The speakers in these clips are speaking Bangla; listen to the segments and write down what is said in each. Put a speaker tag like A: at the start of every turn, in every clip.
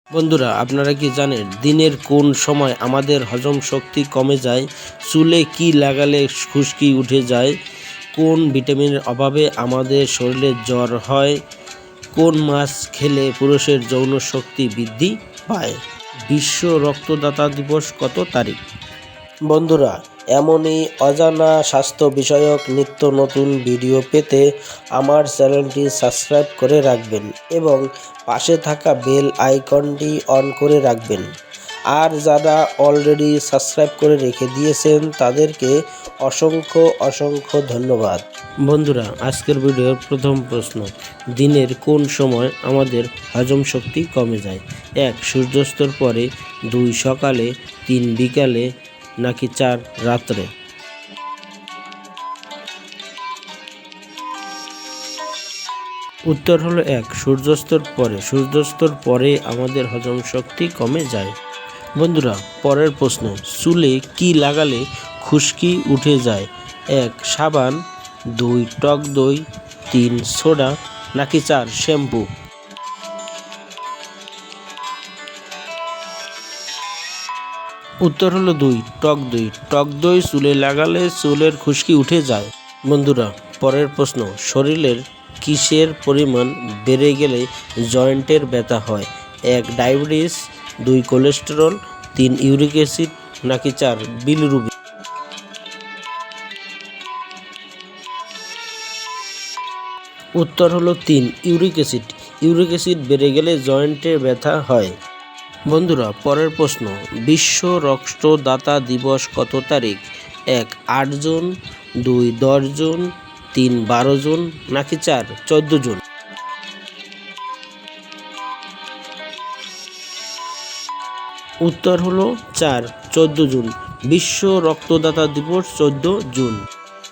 A: বন্ধুরা, আপনারা কি জানেন দিনের কোন সময় আমাদের হজম শক্তি কমে যায়? চুলে কি লাগালে খুশকি উঠে যায়? কোন ভিটামিনের অভাবে আমাদের শরীরে জ্বর হয়? কোন মাছ খেলে পুরুষের যৌন শক্তি বৃদ্ধি পায়? বিশ্ব রক্তদাতা দিবস কত তারিখ? বন্ধুরা, এমনই অজানা স্বাস্থ্য বিষয়ক নিত্য নতুন ভিডিও পেতে আমার চ্যানেলটি সাবস্ক্রাইব করে রাখবেন এবং পাশে থাকা বেল আইকনটি অন করে রাখবেন। আর যারা অলরেডি সাবস্ক্রাইব করে রেখে দিয়েছেন তাদেরকে অসংখ্য ধন্যবাদ। বন্ধুরা, আজকের ভিডিওর প্রথম প্রশ্ন, দিনের কোন সময় আমাদের হজম শক্তি কমে যায়? 1. সূর্যাস্তর পরে, 2. সকালে, 3. বিকালে, নাকি 4. রাত্রে? উত্তর হলো 1. সূর্যাস্তর পরে। সূর্যাস্তর পরে আমাদের হজম শক্তি কমে যায়। বন্ধুরা, পরের প্রশ্ন, চুলে কি লাগালে খুশকি উঠে যায়? 1. সাবান, 2. টক দই, 3. সোডা, নাকি 4. শ্যাম্পু? উত্তর হলো 2. টক দই। টক দই চুলে লাগালে চুলের খুশকি উঠে যায়। বন্ধুরা, পরের প্রশ্ন, শরীরের কিসের পরিমাণ বেড়ে গেলে জয়েন্টের ব্যথা হয়? 1. ডায়াবেটিস, 2. কোলেস্টেরল, 3. ইউরিক অ্যাসিড, নাকি 4. বিলিরুবিন? উত্তর হলো 3. Uric acid. ইউরিক অ্যাসিড বেড়ে গেলে জয়েন্টে ব্যথা হয়। বন্ধুরা, পরের প্রশ্ন, বিশ্ব রক্তদাতা দিবস কত তারিখ? 1. 8 জুন, 2. 10 জুন, 3. 12 জুন, নাকি 4. 14 জুন? উত্তর হলো 4. 14 জুন। বিশ্ব রক্তদাতা দিবস 14 জুন।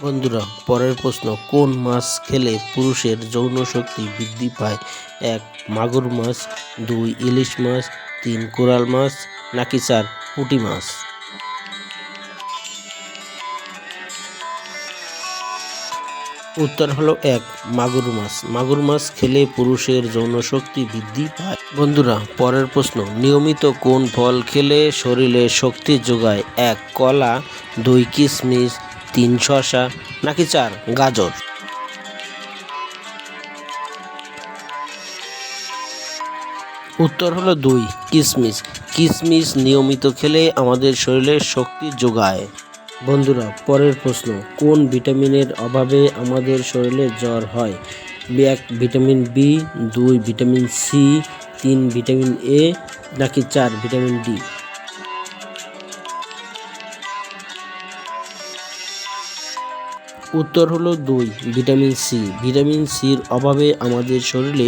A: বন্ধুরা, পরের প্রশ্ন, কোন মাছ খেলে পুরুষের যৌন শক্তি বৃদ্ধি পায়? 1. মাগুর মাছ, 2. ইলিশ মাছ, 3. কোরাল মাছ, নাকি 4. পুঁটি মাছ? উত্তর হলো 1. মাগুর মাছ। মাগুর মাছ খেলে পুরুষের যৌন শক্তি বৃদ্ধি পায়। বন্ধুরা, পরের প্রশ্ন, নিয়মিত কোন ফল খেলে শরীরে শক্তি যোগায়? 1. কলা, 2. কিশমিশ, 3. শসা, নাকি 4. গাজর? উত্তর হলো 2. কিশমিশ। কিশমিশ নিয়মিত খেলে আমাদের শরীরে শক্তি যোগায়। বন্ধুরা, পরের প্রশ্ন, কোন ভিটামিনের অভাবে আমাদের শরীরে জ্বর হয়? 1. Vitamin B, 2. Vitamin C, 3. Vitamin A, নাকি 4. Vitamin D? উত্তর হলো 2. Vitamin C. ভিটামিন সির অভাবে আমাদের শরীরে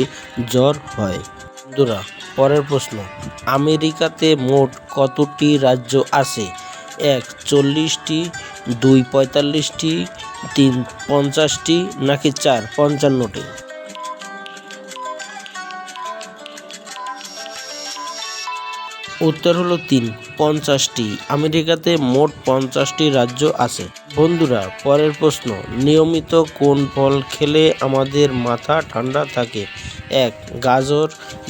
A: জ্বর হয়। বন্ধুরা, পরের প্রশ্ন, আমেরিকাতে মোট কতটি রাজ্য আছে? 1. 40টি, 2. 45টি, 3. 50টি, নাকি 4. 55টি? উত্তর হলো 3. 50টি। আমেরিকাতে মোট 50টি রাজ্য আছে। বন্ধুরা, পরের প্রশ্ন, নিয়মিত কোন ফল খেলে আমাদের মাথা ঠান্ডা থাকে? 1. গাজর,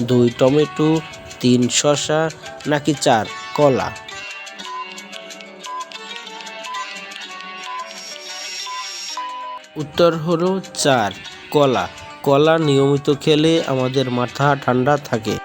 A: 2. টমেটো, 3. শসা, নাকি 4. কলা? উত্তর হলো 4. কলা। কলা নিয়মিত খেলে আমাদের মাথা ঠান্ডা থাকে।